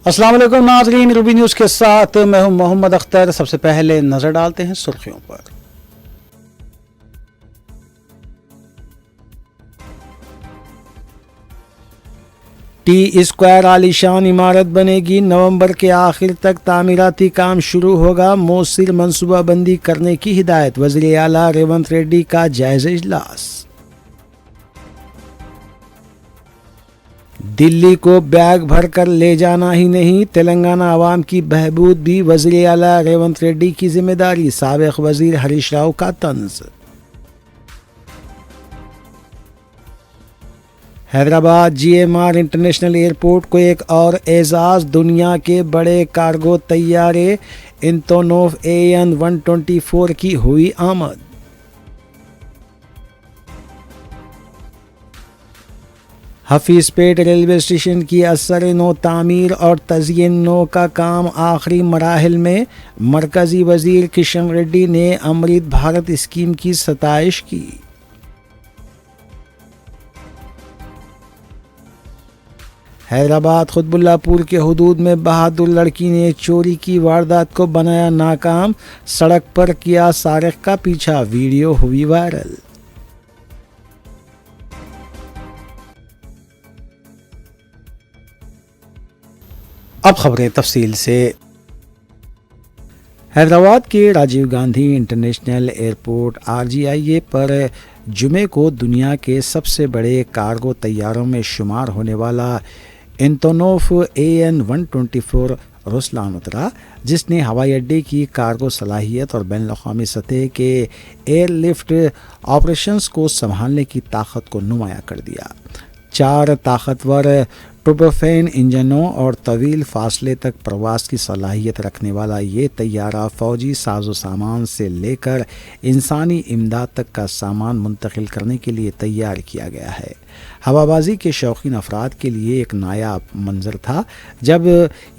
अस्सलाम वालेकुम नाज़रीन, रूबी न्यूज़ के साथ मैं हूं मोहम्मद अख्तर। सबसे पहले नजर डालते हैं सुर्खियों पर। टी स्क्वायर आलीशान इमारत बनेगी। नवंबर के आखिर तक तामीराती काम शुरू होगा। मौसिर मनसूबाबंदी करने की हिदायत। वज़ीर आला रेवंत रेड्डी का जायजा इजलास। दिल्ली को बैग भर कर ले जाना ही नहीं, तेलंगाना आवाम की बहबूद भी वज़ीर आला रेवंत रेड्डी की जिम्मेदारी। साबिक़ वज़ीर हरीश राव का तंज। हैदराबाद GMR इंटरनेशनल एयरपोर्ट को एक और एजाज़। दुनिया के बड़े कार्गो तैयारे एंटोनोव AN-124 की हुई आमद। हफीज़पेट रेलवे स्टेशन की असर नो तामीर और तज़यीन नो का काम आखिरी मराहिल में। मरकज़ी वज़ीर किशन रेड्डी ने अमृत भारत स्कीम की सताइश की। हैदराबाद खुतबुल्लापुर के हुदूद में बहादुर लड़की ने चोरी की वारदात को बनाया नाकाम। सड़क पर किया सारिक का पीछा, वीडियो हुई वायरल। अब खबरें तफसील से। हैदराबाद के Rajiv Gandhi international airport RGIA पर जुमे को दुनिया के सबसे बड़े कार्गो तैयारों में शुमार होने वाला एंटोनोव AN-124 रुस्लान उतरा, जिसने हवाई अड्डे की कार्गो सलाहियत और बैनुल-अक़वामी सतह के एयरलिफ्ट ऑपरेशंस को संभालने की ताकत को नुमाया कर दिया। 4 ताकतवर टुर्बोफैन इंजनों और तवील फासले तक प्रवास की सलाहियत रखने वाला ये तैयारा फ़ौजी साजो सामान से लेकर इंसानी इमदाद तक का सामान मुंतकिल करने के लिए तैयार किया गया है। हवाबाजी के शौकीन अफराद के लिए एक नायाब मंजर था जब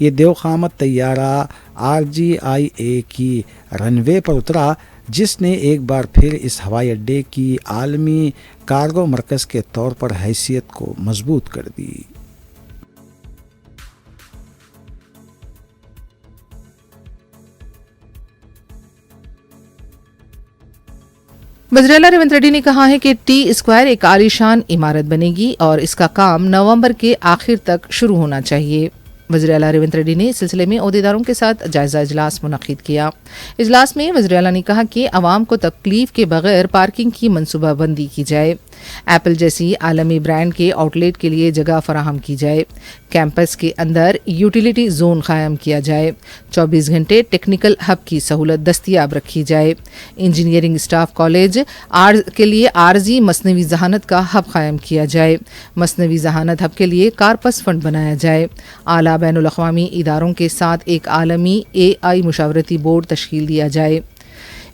ये देवखामत तैयारा RGIA की रनवे पर उतरा, जिसने एक बार फिर इस हवाई अड्डे की आलमी कार्गो मरकज़ के तौर पर हैसियत को मजबूत कर दी। वज़ीर आला रेवंत रेड्डी ने कहा है कि टी स्क्वायर एक आलीशान इमारत बनेगी और इसका काम नवंबर के आखिर तक शुरू होना चाहिए। वज़ीर आला रेवंत रेड्डी ने इस सिलसिले में ओहदेदारों के साथ जायजा इजलास मुनक़िद किया। इजलास में वज़ीर आला ने कहा कि अवाम को तकलीफ के बगैर पार्किंग की मनसूबाबंदी की जाए। एप्पल जैसी आलमी ब्रांड के आउटलेट के लिए जगह फराहम की जाए। कैंपस के अंदर यूटिलिटी जोन कायम किया जाए। 24 घंटे टेक्निकल हब की सहूलत दस्तियाब रखी जाए। इंजीनियरिंग स्टाफ कॉलेज के लिए आर्जी मसनवी जहानत का हब कायम किया जाए। मसनवी जहानत हब के लिए कारपस फंड बनाया जाए। आला बैनुल अक़वामी इदारों के साथ एक आलमी AI मुशावरती बोर्ड तश्कील दिया जाए।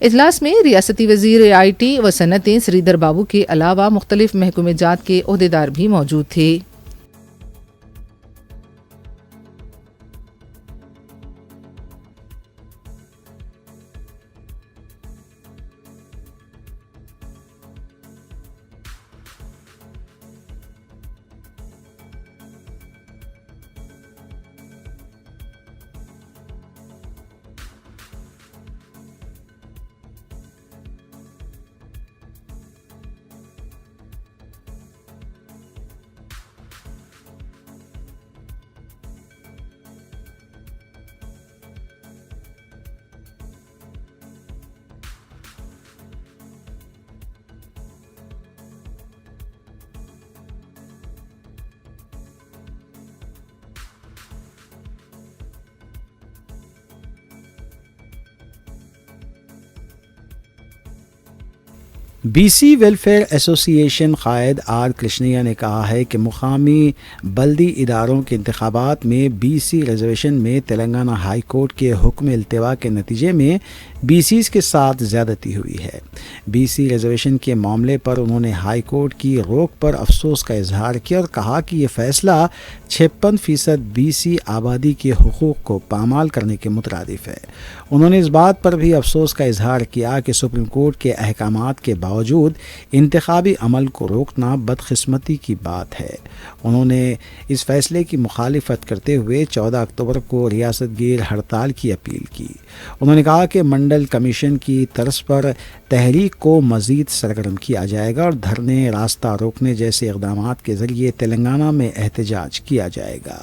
इजलास में रियासती वज़ीर IT व सनतें श्रीधर बाबू के अलावा मुख्तलिफ महकमे जात के ओहदेदार भी मौजूद थे। BC वेलफेयर एसोसिएशन कायद R कृष्णैया ने कहा है कि मुकामी बल्दी इदारों के इंतखाबात में BC रिजर्वेशन में तेलंगाना हाई कोर्ट के हुक्म इल्तिवा के नतीजे में BCs के साथ ज़्यादती हुई है। BC रिजर्वेशन के मामले पर उन्होंने हाई कोर्ट की रोक पर अफसोस का इजहार किया और कहा कि ये फैसला 56% BC आबादी के हुकूक को पामाल करने के मुतरादिफ है। उन्होंने इस बात पर भी अफसोस का इजहार किया कि सुप्रीम कोर्ट के अहकामात के बावजूद इंतखाबी अमल को रोकना बदकिस्मती की बात है। उन्होंने इस फैसले की मुखालिफत करते हुए 14 अक्टूबर को रियासत गिर हड़ताल की अपील की। उन्होंने कहा कि मंडल कमीशन की तर्ज पर तहरीक को मज़ीद सरगर्म किया जाएगा और धरने, रास्ता रोकने जैसे इक़दाम के ज़रिए तेलंगाना में एहतजाज किया जाएगा।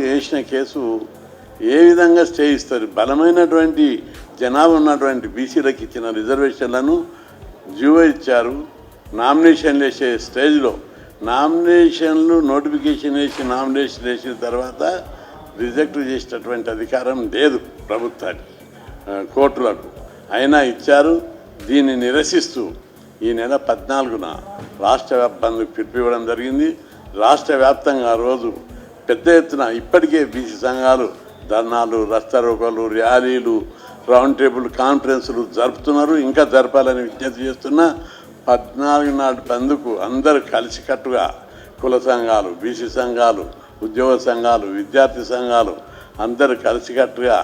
వేసిన కేసు ఏ విధంగా స్టే ఇస్తారు? బలమైనటువంటి జనాభా ఉన్నటువంటి బీసీలకు ఇచ్చిన రిజర్వేషన్లను జీవో ఇచ్చారు. నామినేషన్లు వేసే స్టేజ్లో నామినేషన్లు నోటిఫికేషన్ వేసిన తర్వాత రిజెక్ట్ చేసేటటువంటి అధికారం లేదు ప్రభుత్వానికి, కోర్టులకు. అయినా ఇచ్చారు. దీన్ని నిరసిస్తూ ఈ నెల 14న రాష్ట్ర బంద్కు పిలుపునివ్వడం జరిగింది. రాష్ట్ర వ్యాప్తంగా రోజు పెద్ద ఎత్తున ఇప్పటికే బీసీ సంఘాలు ధర్నాలు, రస్తారోకోలు, ర్యాలీలు, రౌండ్ టేబుల్ కాన్ఫరెన్సులు జరుపుతున్నారు. ఇంకా జరపాలని విజ్ఞప్తి చేస్తున్నా. 14 నాటి బంద్కు అందరూ కలిసికట్టుగా కుల సంఘాలు, బీసీ సంఘాలు, ఉద్యోగ సంఘాలు, విద్యార్థి సంఘాలు అందరూ కలిసికట్టుగా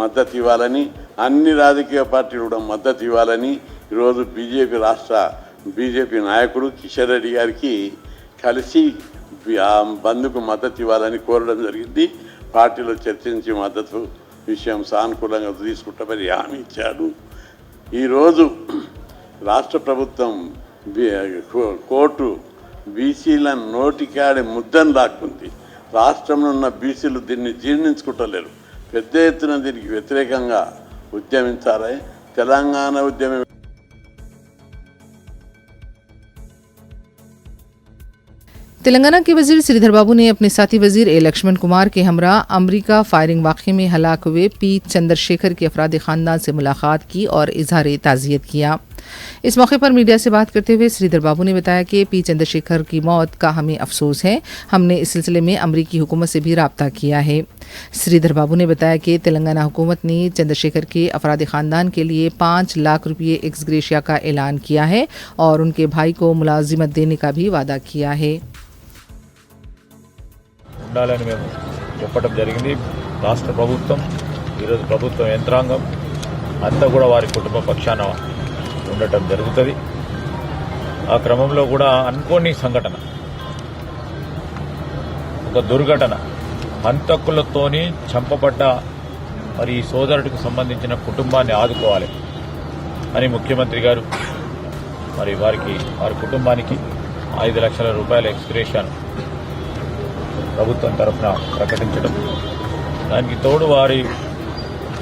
మద్దతు ఇవ్వాలని, అన్ని రాజకీయ పార్టీలు కూడా మద్దతు ఇవ్వాలని ఈరోజు బీజేపీ నాయకుడు కిషన్ రెడ్డి గారికి కలిసి బంద్కు మద్దతు ఇవ్వాలని కోరడం జరిగింది. పార్టీలో చర్చించి మద్దతు విషయం సానుకూలంగా తీసుకుంటామని హామీ ఇచ్చాడు. ఈరోజు రాష్ట్ర ప్రభుత్వం కోర్టు బీసీల నోటికాడే ముద్దను లాక్కుంది. రాష్ట్రంలో ఉన్న బీసీలు దీన్ని జీర్ణించుకుంటలేరు. పెద్ద ఎత్తున దీనికి వ్యతిరేకంగా ఉద్యమించాలి. తెలంగాణ ఉద్యమం तेलंगाना के वजीर श्रीधर बाबू ने अपने साथी वजीर ए लक्ष्मण कुमार के हमरा अमरीका फायरिंग वाक़े में हलाक हुए पी चंद्रशेखर के अफराद ख़ानदान से मुलाकात की और इजहार ताज़ियत किया। इस मौके पर मीडिया से बात करते हुए श्रीधर बाबू ने बताया कि पी चंद्रशेखर की मौत का हमें अफसोस है। हमने इस सिलसिले में अमरीकी हुकूमत से भी रब्ता किया है। श्रीधर बाबू ने बताया कि तेलंगाना हुकूमत ने चंद्रशेखर के अफराद ख़ानदान के लिए 5 लाख रुपये एक्स ग्रेशिया का ऐलान किया है और उनके भाई को मुलाजिमत देने का भी वादा किया है। ఉండాలని మేము చెప్పడం జరిగింది. రాష్ట్ర ప్రభుత్వం, ఈరోజు ప్రభుత్వ యంత్రాంగం అంతా కూడా వారి కుటుంబ పక్షాన ఉండటం జరుగుతుంది. ఆ క్రమంలో కూడా అనుకోని సంఘటన, ఒక దుర్ఘటన, హంతకులతోని చంపబడ్డ మరి ఈ సోదరుడికి సంబంధించిన కుటుంబాన్ని ఆదుకోవాలి అని ముఖ్యమంత్రి గారు మరి వారి కుటుంబానికి 5 లక్షల రూపాయల ఎక్స్గ్రేషన్ ప్రభుత్వం తరఫున ప్రకటించడం, దానికి తోడు వారి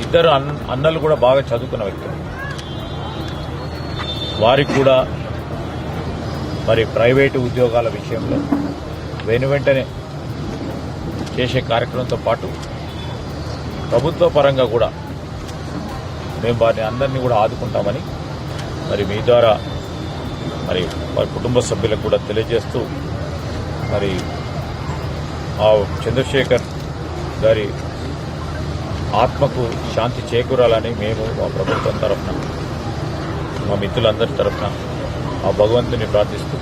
ఇద్దరు అన్నలు కూడా బాగా చదువుకున్న వ్యక్తులు, వారికి కూడా మరి ప్రైవేటు ఉద్యోగాల విషయంలో వెంటనే చేసే కార్యక్రమంతో పాటు ప్రభుత్వ పరంగా కూడా మేము వారిని అందరినీ కూడా ఆదుకుంటామని మరి మీ ద్వారా మరి వారి కుటుంబ సభ్యులకు కూడా తెలియజేస్తూ మరి ఆ చంద్రశేఖర్ గారి ఆత్మకు శాంతి చేకూరాలని మేము మా ప్రభుత్వం తరఫున, మా మిత్రులందరి తరఫున ఆ భగవంతుని ప్రార్థిస్తూ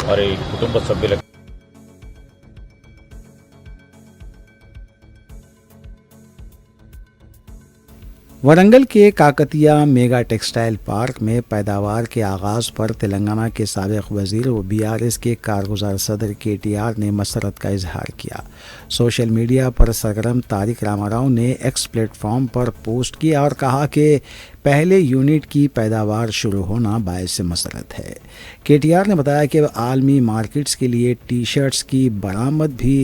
మరి కుటుంబ సభ్యులకు वरंगल के काकतिया मेगा टेक्सटाइल पार्क में पैदावार के आगाज़ पर तेलंगाना के साबिक़ वज़ीर व बीआरएस के कारगुजार सदर KTR ने मसरत का इजहार किया। सोशल मीडिया पर सरगर्म तारिक रामाराव ने एक्स प्लेटफॉर्म पर पोस्ट किया और कहा कि पहले यूनिट की पैदावार शुरू होना बायस मसरत है। KTR ने बताया कि आलमी मार्केट्स के लिए टी शर्ट्स की बरामद भी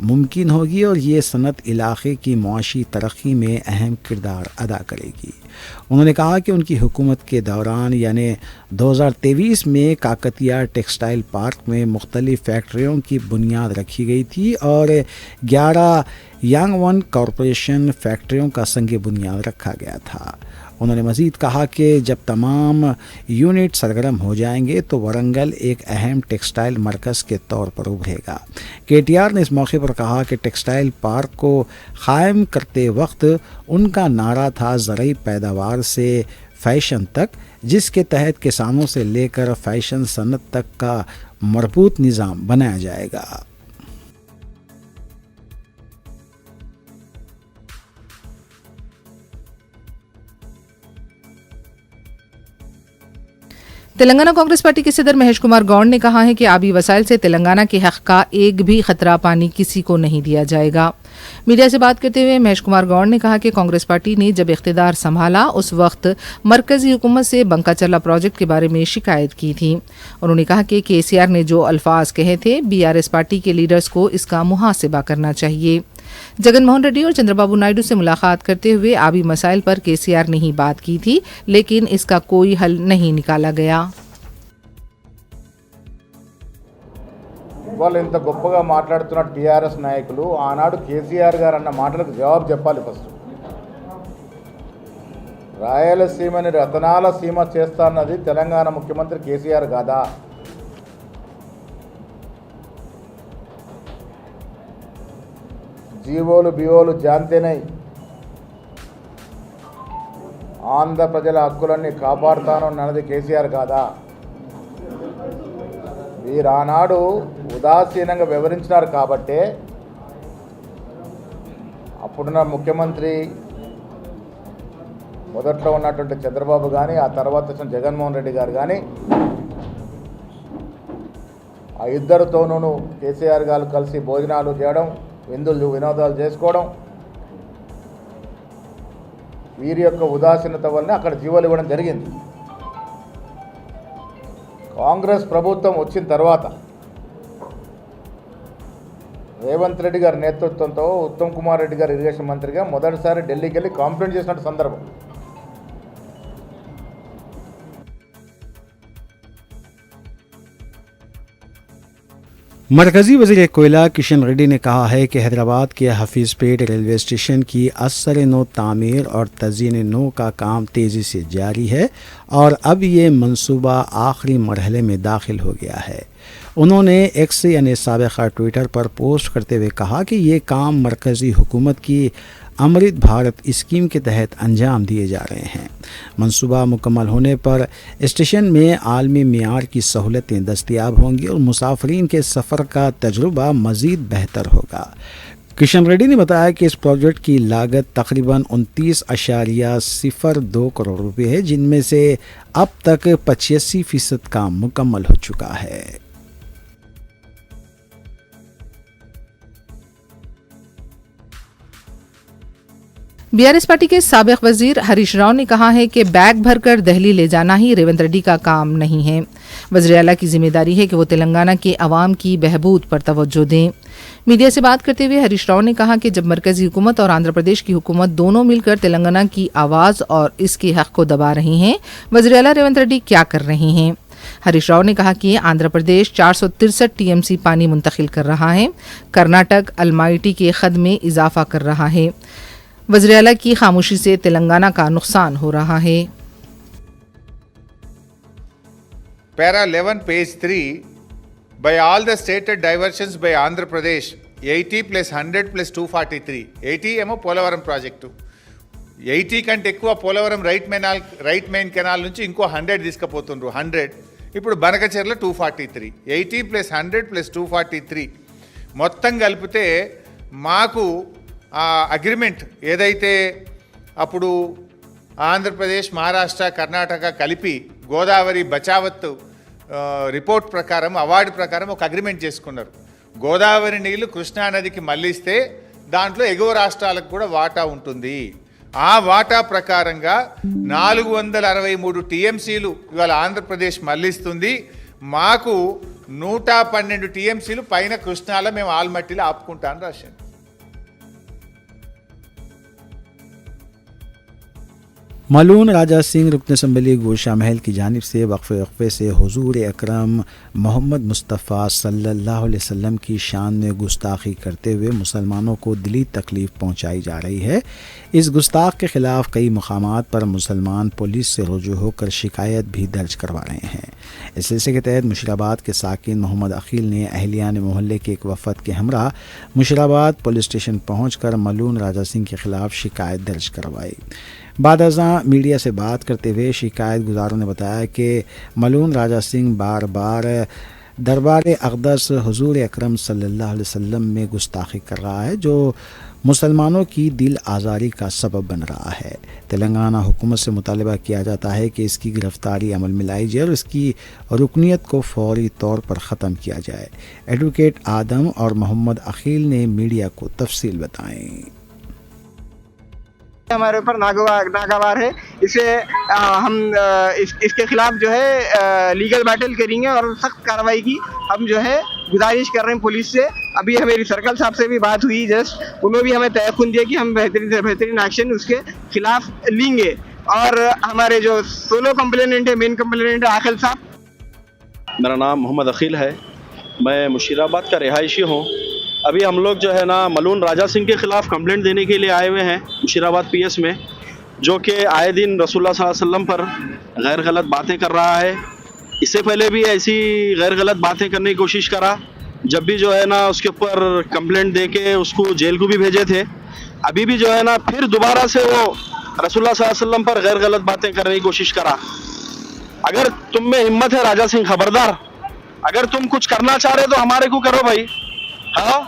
मुमकिन होगी और ये सनत इलाक़े की मुआशी तरक्की में अहम किरदार अदा करेगी। उन्होंने कहा कि उनकी हुकूमत के दौरान यानी 2023 में काकतिया टेक्सटाइल पार्क में मुख्तलिफ फैक्ट्रियों की बुनियाद रखी गई थी और 11 यंग वन कॉरपोरेशन फैक्ट्रियों का संग बुनियाद रखा गया था। उन्होंने मज़ीद कहा कि जब तमाम यूनिट सरगर्म हो जाएंगे तो वरंगल एक अहम टेक्सटाइल मरकज़ के तौर पर उभरेगा। KTR ने इस मौके पर कहा कि टेक्सटाइल पार्क को क़ायम करते वक्त उनका नारा था ज़रूरी पैदावार से फ़ैशन तक, जिसके तहत किसानों से लेकर फ़ैशन सनत तक का मरबूत निज़ाम बनाया जाएगा। तेलंगाना कांग्रेस पार्टी के सदर महेश कुमार गौड़ ने कहा है कि आबी वसाइल से तेलंगाना के हक का एक भी खतरा पानी किसी को नहीं दिया जाएगा। मीडिया से बात करते हुए महेश कुमार गौड़ ने कहा कि कांग्रेस पार्टी ने जब इख्तिदार संभाला उस वक्त मरकजी हुकूमत से बंकाचरला प्रोजेक्ट के बारे में शिकायत की थी। उन्होंने कहा कि केसीआर ने जो अल्फाज कहे थे, बीआरएस पार्टी के लीडर्स को इसका मुहासिबा करना चाहिए। जगन मोहन रेड्डी और चंद्रबाबू नायडू से मुलाकात करते हुए आबी मसाइल पर केसीआर ने ही बात की थी, लेकिन इसका कोई हल नहीं निकाला गया। వాళ్ళు ఇంత గొప్పగా మాట్లాడుతున్న టీఆర్ఎస్ నాయకులు ఆనాడు కేసీఆర్ గారు అన్న మాటలకు జవాబు చెప్పాలి. ఫస్ట్ రాయలసీమని రతనాల సీమ చేస్తాన్నది తెలంగాణ ముఖ్యమంత్రి కేసీఆర్ కాదా? జీవోలు బివోలు జాంతేనై ఆంధ్ర ప్రజల హక్కులన్నీ కాపాడుతాను అన్నది కేసీఆర్ కాదా? వీరు ఆనాడు ఉదాసీనంగా వివరించినారు కాబట్టే అప్పుడున్న ముఖ్యమంత్రి మొదట్లో ఉన్నటువంటి చంద్రబాబు కానీ ఆ తర్వాత వచ్చిన జగన్మోహన్ రెడ్డి గారు కానీ ఆ ఇద్దరితోనూ కేసీఆర్ గారు కలిసి భోజనాలు చేయడం, విందులు వినోదాలు చేసుకోవడం, వీరి యొక్క ఉదాసీనత వల్లనే అక్కడ జీవోలు ఇవ్వడం జరిగింది. కాంగ్రెస్ ప్రభుత్వం వచ్చిన తర్వాత రేవంత్ రెడ్డి గారి నేతృత్వంతో ఉత్తమ్ కుమార్ రెడ్డి గారు ఇరిగేషన్ మంత్రిగా మొదటిసారి ఢిల్లీకి వెళ్ళి కంప్లైంట్ చేసినట్టు సందర్భం. मरकजी वज़ीर कोयला किशन रेड्डी ने कहा है कि हैदराबाद के हफीज़पेट रेलवे स्टेशन की असर नो तामीर और तज़ीन नो का काम तेज़ी से जारी है और अब ये मंसूबा आखिरी मरहले में दाखिल हो गया है। उन्होंने एक्स यानी साबिक़ा ट्विटर पर पोस्ट करते हुए कहा कि ये काम मरकज़ी हुकूमत की अमृत भारत स्कीम के तहत अंजाम दिए जा रहे हैं। मंसूबा मुकम्मल होने पर स्टेशन में आलमी मियार की सहूलतें दस्तयाब होंगी और मुसाफिरीन के सफ़र का तजुर्बा मज़ीद बेहतर होगा। किशन रेड्डी ने बताया कि इस प्रोजेक्ट की लागत तकरीबन 29.02 करोड़ रुपये है, जिनमें से अब तक 85% काम मुकम्मल हो चुका है। बीआरएस पार्टी के साबिक वजीर हरीश राव ने कहा है कि बैग भरकर दिल्ली ले जाना ही रेवंत रेड्डी का काम नहीं है। वज़ीर आला की जिम्मेदारी है कि वो तेलंगाना के अवाम की बहबूद पर तवज्जो दें। मीडिया से बात करते हुए हरीश राव ने कहा कि जब मरकजी हुकूमत और आंध्र प्रदेश की हुकूमत दोनों मिलकर तेलंगाना की आवाज़ और इसके हक को दबा रही हैं, वज़ीर आला रेवंत रेड्डी क्या कर रहे हैं। हरीश राव ने कहा कि आंध्र प्रदेश 463 टीएमसी पानी मुंतकिल कर रहा है, कर्नाटक अलमाइटी के खद में इजाफा कर रहा है। वज़ीर आला की खामोशी से तेलंगाना का नुकसान हो रहा है। Para 11 page 3 by all the stated diversions by Andhra Pradesh 80 plus 100 plus 243 80 ఏమో పోలవరం ప్రాజెక్టు 80 కంటే ఎక్కువ పోలవరం రైట్ మెయిన్ కెనాల్ నుంచి ఇంకో 100 తీసుకుపోతుండ్రు 100 ఇప్పుడు బనకచెర్ల 243 80 ప్లస్ 100 ప్లస్ 243 మొత్తం కలిపితే మాకు ఆ అగ్రిమెంట్ ఏదైతే అప్పుడు ఆంధ్రప్రదేశ్ మహారాష్ట్ర కర్ణాటక కలిపి గోదావరి బచావత్ రిపోర్ట్ ప్రకారం అవార్డు ప్రకారం ఒక అగ్రిమెంట్ చేసుకున్నారు. గోదావరి నీళ్లు కృష్ణానదికి మళ్లిస్తే దాంట్లో ఎగువ రాష్ట్రాలకు కూడా వాటా ఉంటుంది. ఆ వాటా ప్రకారంగా 463 టీఎంసీలు ఇవాళ ఆంధ్రప్రదేశ్ మళ్లిస్తుంది. మాకు 112 టీఎంసీలు పైన కృష్ణాలో మేము ఆల్మట్టిలో ఆపుకుంటాను రాశాను. मलून राजा सिंह रुकन असम्बली गोशा महल की जानिब से वक्फे से हुजूर अकरम मोहम्मद मुस्तफ़ा सल्लल्लाहु अलैहि वसल्लम की शान में गुस्ताखी करते हुए मुसलमानों को दिली तकलीफ़ पहुंचाई जा रही है। इस गुस्ताख के ख़िलाफ़ कई मकामात पर मुसलमान पुलिस से रुजू होकर शिकायत भी दर्ज करवा रहे हैं। इस सिलसिले के तहत मुशीराबाद के साकिन मोहम्मद अकील ने अहलियान मोहल्ले के एक वफ़द के हमरा मुशीराबाद पुलिस स्टेशन पहुँचकर मलून राजा सिंह के ख़िलाफ़ शिकायत दर्ज करवाई। बाद अज़ां मीडिया से बात करते हुए शिकायत गुजारों ने बताया कि मलून राजा सिंह बार बार दरबार अक़दस हुजूर अकरम सल्लल्लाहु अलैहि वसल्लम में गुस्ताखी कर रहा है, जो मुसलमानों की दिल आज़ारी का सबब बन रहा है। तेलंगाना हुकूमत से मुतालबा किया जाता है कि इसकी गिरफ्तारी अमल में लाई जाए और इसकी रुकनीत को फौरी तौर पर ख़त्म किया जाए। एडवोकेट आदम और मोहम्मद अखील ने मीडिया को तफसील बताएं। हमारे ऊपर नागवार है, इसे हम इसके खिलाफ जो है लीगल बैटल करेंगे और सख्त कार्रवाई की हम जो है गुजारिश कर रहे हैं पुलिस से। अभी हमें सर्कल साहब से भी बात हुई जस्ट, उन्होंने भी हमें तयक़ुन दिया कि हम बेहतरीन से बेहतरीन एक्शन उसके खिलाफ लेंगे। और हमारे जो सोलो कंप्लेनेंट है, मेन कंप्लेनेंट है आखिल साहब। मेरा नाम मोहम्मद अखील है, मैं मुशीराबाद का रिहायशी हूँ। अभी हम लोग जो है ना मलून राजा सिंह के ख़िलाफ़ कंप्लेंट देने के लिए आए हुए हैं मुशीराबाद पीएस में, जो कि आए दिन रसूलुल्लाह सल्लल्लाहु अलैहि वसल्लम पर गैर गलत बातें कर रहा है। इससे पहले भी ऐसी गैर गलत बातें करने की कोशिश करा, जब भी जो है ना उसके ऊपर कंप्लेंट दे के उसको जेल को भी भेजे थे। अभी भी जो है ना फिर दोबारा से वो रसूलुल्लाह सल्लल्लाहु अलैहि वसल्लम पर गैर गलत बातें करने की कोशिश करा। अगर तुम में हिम्मत है राजा सिंह, खबरदार, अगर तुम कुछ करना चाह रहे तो हमारे को करो भाई। हाँ,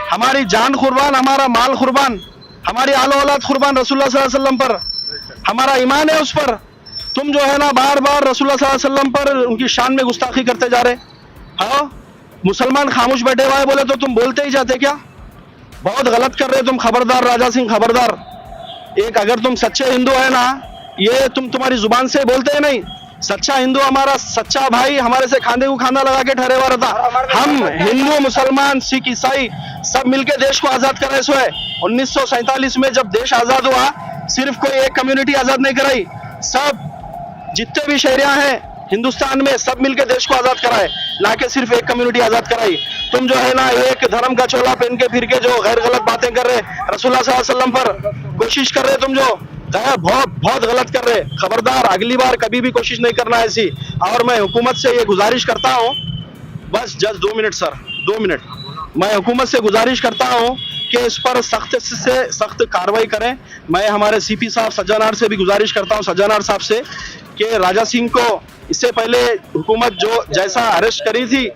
हमारी जान कुर्बान, हमारा माल कुर्बान, हमारी आलो औलाद कुर्बान रसूलुल्लाह सल्लल्लाहु अलैहि वसल्लम पर, हमारा ईमान है उस पर। तुम जो है ना बार बार रसूलुल्लाह सल्लल्लाहु अलैहि वसल्लम पर उनकी शान में गुस्ताखी करते जा रहे। हाँ, मुसलमान खामोश बैठे हुए बोले तो तुम बोलते ही जाते क्या? बहुत गलत कर रहे हो तुम, खबरदार राजा सिंह, खबरदार। एक अगर तुम सच्चे हिंदू है ना, ये तुम तुम्हारी जुबान से बोलते हैं नहीं। सच्चा हिंदू, हमारा सच्चा भाई हमारे से खांधे को खांधा लगा के ठहरे हुआ रहता। हम हिंदू, मुसलमान, सिख, ईसाई सब मिलके देश को आजाद कराए। सो है 1947 में जब देश आजाद हुआ, सिर्फ कोई एक कम्युनिटी आजाद नहीं कराई, सब जितने भी शहरियां हैं हिंदुस्तान में सब मिलकर देश को आजाद कराए, ना कि सिर्फ एक कम्युनिटी आजाद कराई। तुम जो है ना एक धर्म का चोला पहन के फिर के जो गैर गलत बातें कर रहे, रसूलुल्लाह सल्लल्लाहु अलैहि वसल्लम पर कोशिश कर रहे, तुम जो बहुत गलत कर रहे। खबरदार, अगली बार कभी भी कोशिश नहीं करना ऐसी। और मैं हुकूमत से ये गुजारिश करता हूँ, बस जस्ट 2 मिनट सर, 2 मिनट। मैं हुकूमत से गुजारिश करता हूँ कि इस पर सख्त से सख्त कार्रवाई करें। मैं हमारे सीपी साहब सज्जानार से भी गुजारिश करता हूँ, सज्जानार साहब से, कि राजा सिंह को इससे पहले हुकूमत जो जैसा अरेस्ट करी थी,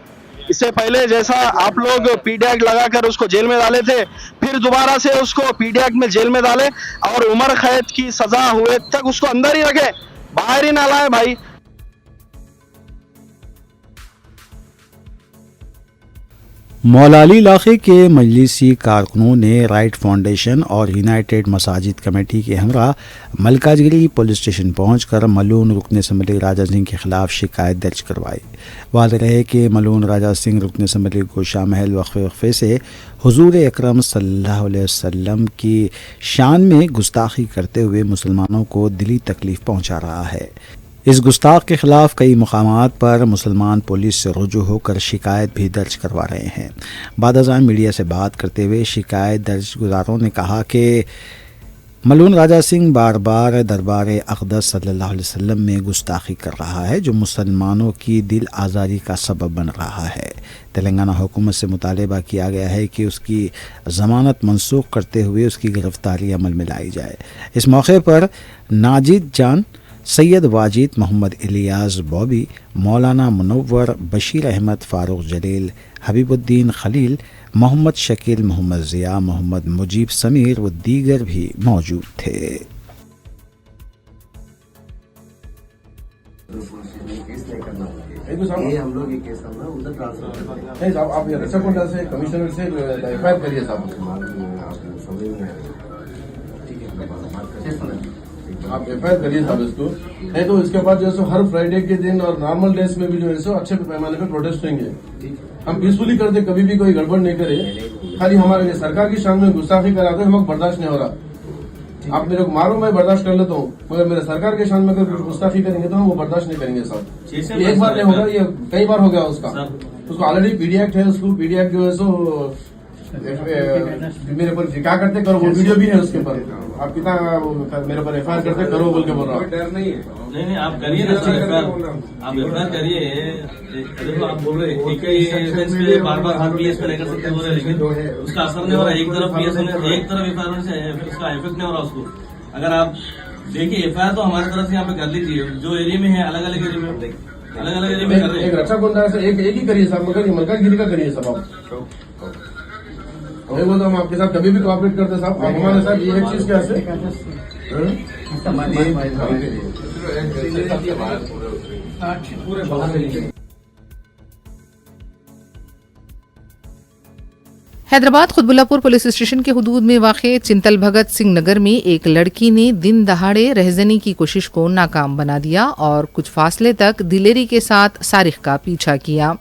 इससे पहले जैसा आप लोग पीडी एक्ट लगाकर उसको जेल में डाले थे, फिर दोबारा से उसको पीडी एक्ट में जेल में डाले और उम्र कैद की सजा हुए तक उसको अंदर ही रखे, बाहर ही ना लाए भाई। मौलाली इलाके के मजलिसी कारकुनों ने राइट फाउंडेशन और यूनाइटेड मसाजिद कमेटी के हमरा मलकाजगिरी पुलिस स्टेशन पहुंचकर मलून रुकन असम्बली राजा सिंह के खिलाफ शिकायत दर्ज करवाई। वाज़ेह रहे कि मलून राजा सिंह रुकन असम्बली गोशा महल वक्फे से हुजूर अकरम सल्लल्लाहु अलैहि वसल्लम की शान में गुस्ताखी करते हुए मुसलमानों को दिली तकलीफ पहुँचा रहा है। इस गुस्ताख के खिलाफ कई मुकामात पर मुसलमान पुलिस से रुजू होकर शिकायत भी दर्ज करवा रहे हैं। बादशाह मीडिया से बात करते हुए शिकायत दर्ज गुजारों ने कहा कि मलून राजा सिंह बार बार दरबार अक़दस सल्लल्लाहु अलैहि वसल्लम में गुस्ताखी कर रहा है, जो मुसलमानों की दिल आज़ारी का सबब बन रहा है। तेलंगाना हुकूमत से मुतालबा किया गया है कि उसकी ज़मानत मनसूख करते हुए उसकी गिरफ्तारी अमल में लाई जाए। इस मौके पर नाजिद जान, सैयद वाजिद, मोहम्मद इलियास बॉबी, मौलाना मुनव्वर, बशीर अहमद, फ़ारूक जलील, हबीबुद्दीन खलील, मोहम्मद शकील, मोहम्मद ज़िया, मोहम्मद मुजीब समीर व दीगर भी मौजूद थे। ये हम लोग ये केस करना उधर ट्रांसफर नहीं साहब, आप ये रक्षाकुंडा से कमिश्नर से एफआईआर करिए साहब। समझ में ठीक है, आप एफआईआर करिए साहब इसको। नहीं तो इसके बाद जो है हर फ्राइडे के दिन और नॉर्मल डेज में भी जो है सो अच्छे पैमाने पे प्रोटेस्ट होंगे। हम पीसफुली करते, कभी भी कोई गड़बड़ नहीं करे। खाली हमारे सरकार की शान में गुस्ताखी कराते हमको बर्दाश्त नहीं हो रहा। आप मेरे को मारो, मैं बर्दाश्त कर लेता हूँ, मगर मेरे सरकार के शान में अगर गुस्ताखी करेंगे तो हम वो बर्दाश्त नहीं करेंगे साहब। एक बार नहीं होगा, ये कई बार हो गया उसका। उसको ऑलरेडी पीडी एक्ट है, उसको पीडी एक्ट जो है सो मेरे पर क्या करते करो, वो वीडियो भी है उसके ऊपर। आप कितना मेरे पर एफआईआर करते करो बोल के बोल रहा हूँ। डर नहीं है, नहीं आप करिए ना, आप एफआईआर करिए। देखो आप बोल रहे एक ही बार बार हर पीएस पे नहीं कर सकते बोल रहे, लेकिन उसका असर नहीं हो रहा। एक तरफ पीएस होने, एक तरफ एफआईआर होने से उसका इफेक्ट नहीं हो रहा उसको। अगर आप देखिए एफआईआर तो हमारी तरफ से यहाँ पे कर लीजिए, जो एरिया में है अलग अलग एरिया में कर रहे हैं। एक रक्षाकुंडा से एक ही करिए साहब, मगर मलकाजगिरी का करिए साहब आप। वही बोलते हम आपके साथ कभी भी कोऑपरेट करते साहब, आप हमारे साथ ये एक चीज कैसे पूरे हैदराबाद खुतबुल्लापुर पुलिस स्टेशन के हुदूद में वाक़े चिंतल भगत सिंह नगर में एक लड़की ने दिन दहाड़े रहजनी की कोशिश को नाकाम बना दिया और कुछ फासले तक दिलेरी के साथ सारिक का पीछा किया।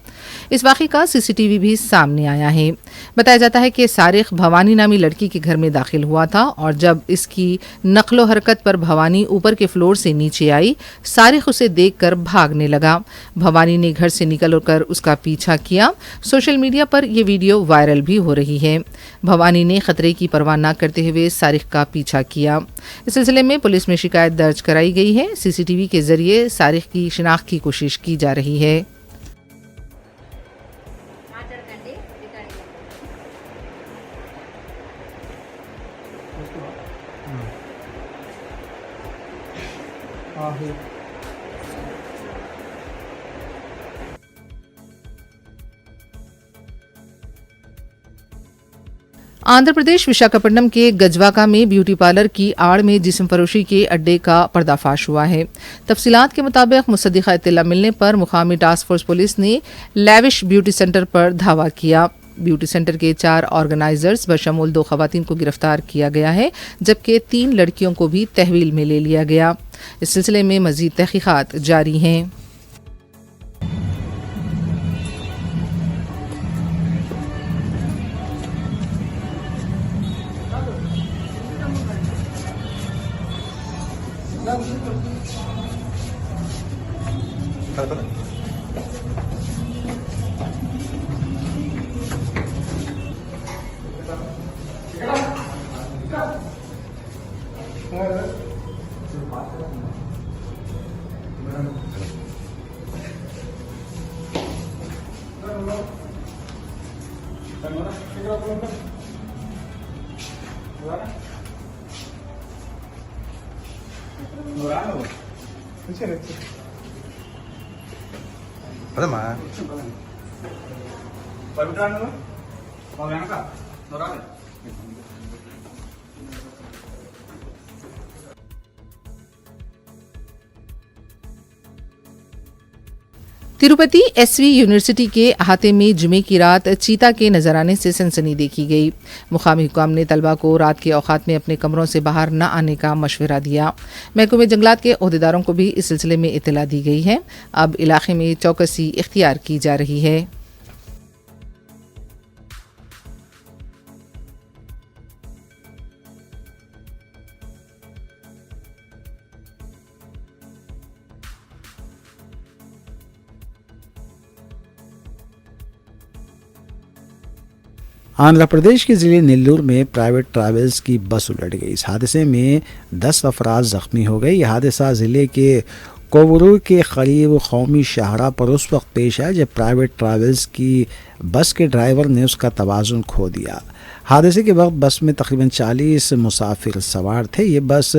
इस वाक़े का सीसीटीवी भी सामने आया है। बताया जाता है कि सारिक भवानी नामी लड़की के घर में दाखिल हुआ था और जब इसकी नकलो हरकत पर भवानी ऊपर के फ्लोर से नीचे आई, सारिक उसे देखकर भागने लगा। भवानी ने घर से निकलकर उसका पीछा किया। सोशल मीडिया पर यह वीडियो वायरल भी हो रही है। भवानी ने खतरे की परवाह न करते हुए सारिक का पीछा किया। इस सिलसिले में पुलिस में शिकायत दर्ज कराई गई है। सीसीटीवी के जरिए सारिक की शिनाख्त की कोशिश की जा रही है। आंध्र प्रदेश विशाखापट्टनम के गजवाका में ब्यूटी पार्लर की आड़ में जिस्म फरोशी के अड्डे का पर्दाफाश हुआ है। तफसीलात के मुताबिक मुसद्दिका इत्तला मिलने पर मुकामी टास्क फोर्स पुलिस ने लैविश ब्यूटी सेंटर पर धावा किया। ब्यूटी सेंटर के 4 ऑर्गेनाइजर्स बशमूल 2 खवातीन को गिरफ्तार किया गया है, जबकि 3 लड़कियों को भी तहवील में ले लिया गया। इस सिलसिले में मजीद तहकीकात जारी हैं। तिरुपति एसवी यूनिवर्सिटी के अहाते में जुमे की रात चीता के नजराने से सनसनी देखी गई। मुकामी हुकाम ने तलबा को रात के औकात में अपने कमरों से बाहर न आने का मशवरा दिया। महकमे जंगलात के ओहदेदारों को भी इस सिलसिले में इत्तला दी गई है। अब इलाके में चौकसी इख्तियार की जा रही है। आंध्र प्रदेश के ज़िले नेल्लूर में प्राइवेट ट्रैवल्स की बस उलट गई। इस हादसे में 10 अफराद ज़ख्मी हो गए। यह हादसा ज़िले के कोवरू के करीब कौमी शाहरा पर उस वक्त पेश आया जब प्राइवेट ट्रैवल्स की बस के ड्राइवर ने उसका तवाज़ुन खो दिया। हादसे के वक्त बस में तकरीबन 40 मुसाफिर सवार थे। ये बस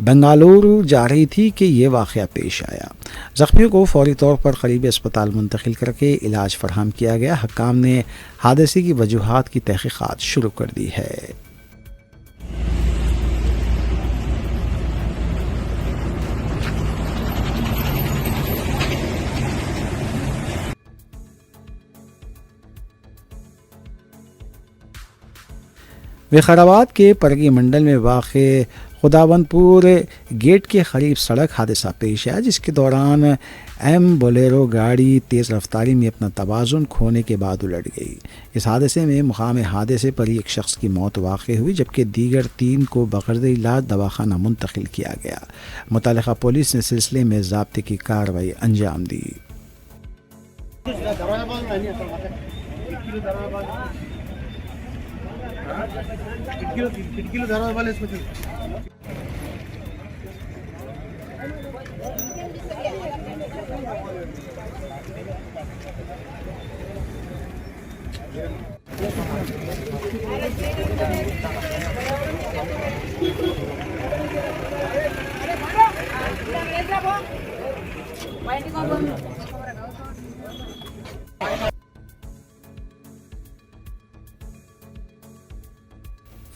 बेंगलुरु जा रही थी कि ये वाक़या पेश आया। ज़ख्मियों को फौरी तौर पर करीबी अस्पताल मुंतकिल करके इलाज फराहम किया गया। हकाम ने हादसे की वजूहात की तहक़ीक़ात शुरू कर दी है। विकाराबाद के परगी मंडल में वाक़े खुदावंदपुर गेट के करीब सड़क हादसा पेश आया, जिसके दौरान बोलेरो गाड़ी तेज़ रफ्तारी में अपना तवाज़ुन खोने के बाद उलट गई। इस हादसे में मुकाम हादसे पर एक शख्स की मौत वाक़ हुई, जबकि दीगर 3 को बग़ैर इलाज दवाखाना मुंतकिल किया गया। मुतल्लिक़ा पुलिस ने सिलसिले में ज़ाब्ते की कार्रवाई अंजाम दी।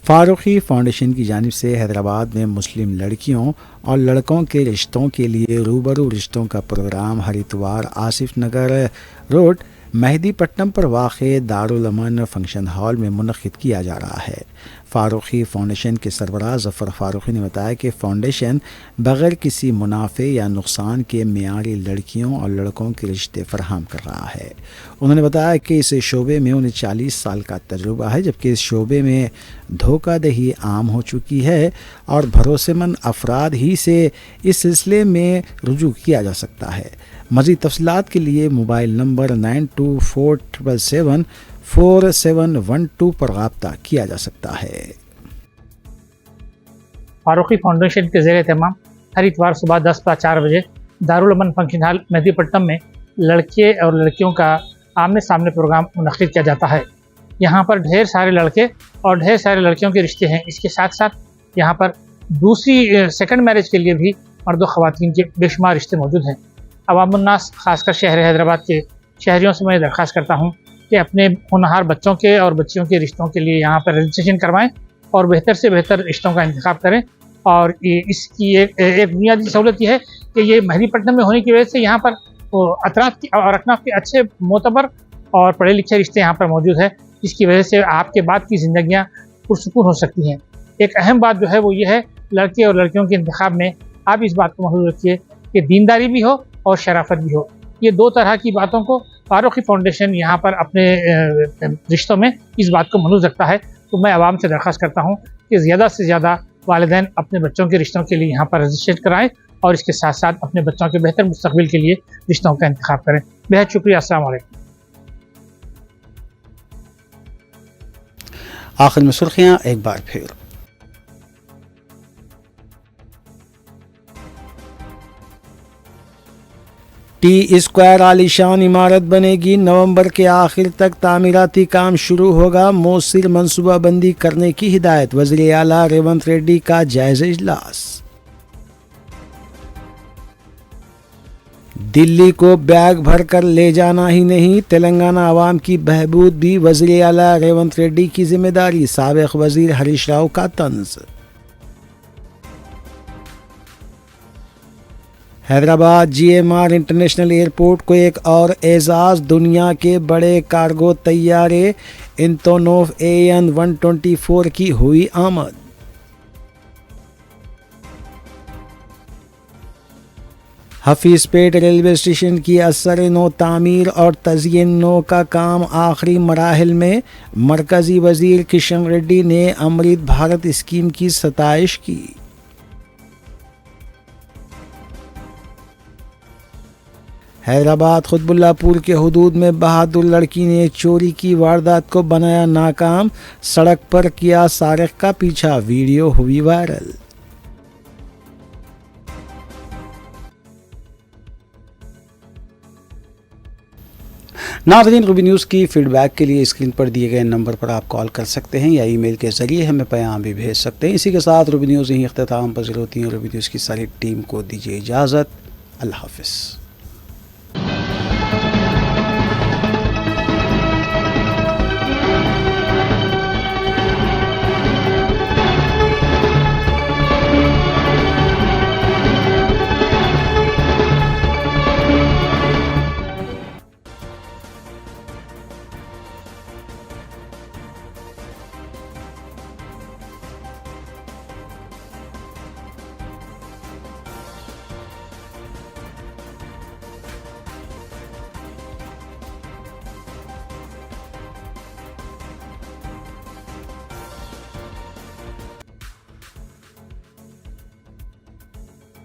फारूकी फाउंडेशन की जानिब से हैदराबाद में मुस्लिम लड़कियों और लड़कों के रिश्तों के लिए रूबरू रिश्तों का प्रोग्राम हर इतवार आसिफ नगर रोड मेहदीपट्टनम पर वाक़े दारुल अमन फंक्शन हॉल में मुनक़्क़िद किया जा रहा है। फारूकी फाउंडेशन के सरबराह ज़फ़र फारूकी ने बताया कि फ़ाउंडेशन बग़ैर किसी मुनाफे या नुकसान के मियारी लड़कियों और लड़कों के रिश्ते फराहम कर रहा है। उन्होंने बताया कि इस शोबे में उन्हें 40 साल का तजुर्बा है, जबकि इस शोबे में धोखाधड़ी आम हो चुकी है और भरोसेमंद अफराद ही से इस सिलसिले में रुजू किया जा सकता है। मज़ीद तफ़सीलात के लिए मोबाइल नंबर 9247774712 पर रब्ता किया जा सकता है। फारूकी फाउंडेशन के ज़ेर एहतमाम हर इतवार सुबह 10 से 4 बजे दारुल अमन फंक्शन हॉल मेहदीपट्टनम में लड़के और लड़कियों का आमने सामने प्रोग्राम मुनक़्क़िद किया जाता है। यहाँ पर ढेर सारे लड़के और ढेर सारे लड़कियों के रिश्ते हैं। इसके साथ साथ यहाँ पर दूसरी सेकंड मैरिज के लिए भी मर्द व ख़वातीन के बेशुमार रिश्ते मौजूद हैं। अवामुन्नास खासकर शहर हैदराबाद के शहरियों से मैं दरख्वास्त करता हूँ कि अपने होनहार बच्चों के और बच्चियों के रिश्तों के लिए यहाँ पर रजिस्ट्रेशन करवाएं और बेहतर से बेहतर रिश्तों का इंतखाब करें। और इसकी एक बुनियादी सहूलत यह है कि ये मेहदीपट्टनम में होने की वजह से यहाँ पर अतराफ और अकनाफ के अच्छे मोतबर और पढ़े लिखे रिश्ते यहाँ पर मौजूद है, जिसकी वजह से आपके बाद की ज़िंदगियाँ पुरसुकून हो सकती हैं। एक अहम बात जो है वो ये है, लड़के और लड़कियों के इंतखाब में आप इस बात को महसूस रखिए कि दीनदारी भी हो और शराफत भी हो। ये दो तरह की बातों को फारूकी फाउंडेशन यहाँ पर अपने रिश्तों में इस बात को महसूस रखता है। तो मैं आवाम से दरख्वास्त करता हूँ कि ज़्यादा से ज़्यादा वालिदैन अपने बच्चों के रिश्तों के लिए यहाँ पर रजिस्ट्रेट कराएं और इसके साथ साथ अपने बच्चों के बेहतर मुस्तकबिल के लिए रिश्तों का इंतखाब करें। बेहद शुक्रिया। अस्सलाम वालेकुम। आखिर में सुर्खियाँ एक बार फिर। टी स्क्वायर आलीशान इमारत बनेगी, नवंबर के आखिर तक तामीराती काम शुरू होगा, मौसिर मनसूबाबंदी करने की हिदायत। वज़ीर आला रेवंत रेड्डी का जायजा इजलास। दिल्ली को बैग भर कर ले जाना ही नहीं, तेलंगाना आवाम की बहबूद भी वज़ीर आला रेवंत रेड्डी की जिम्मेदारी। साबिक़ वज़ीर हरीश राव का तंज़। हैदराबाद GMR इंटरनेशनल एयरपोर्ट को एक और एजाज़, दुनिया के बड़े कार्गो तैयारे एंटोनोव AN-124 की हुई आमद। हफीज़पेट रेलवे स्टेशन की असर नो तामीर और तज़यीन नो का काम आखिरी मराहिल में। मरकज़ी वज़ीर किशन रेड्डी ने अमृत भारत स्कीम की सताइश की। हैदराबाद खुतबुल्लापुर के हुदूद में बहादुर लड़की ने चोरी की वारदात को बनाया नाकाम, सड़क पर किया सारिक का पीछा, वीडियो हुई वायरल। नाज़रीन, रूबी न्यूज़ की फीडबैक के लिए स्क्रीन पर दिए गए नंबर पर आप कॉल कर सकते हैं या ईमेल के ज़रिए हमें पैगाम भी भेज सकते हैं। इसी के साथ रूबी न्यूज़ यहीं इख्तिताम पज़ीर होती है। रूबी न्यूज़ की सारी टीम को दीजिए इजाज़त। अल्लाह हाफ़िज़।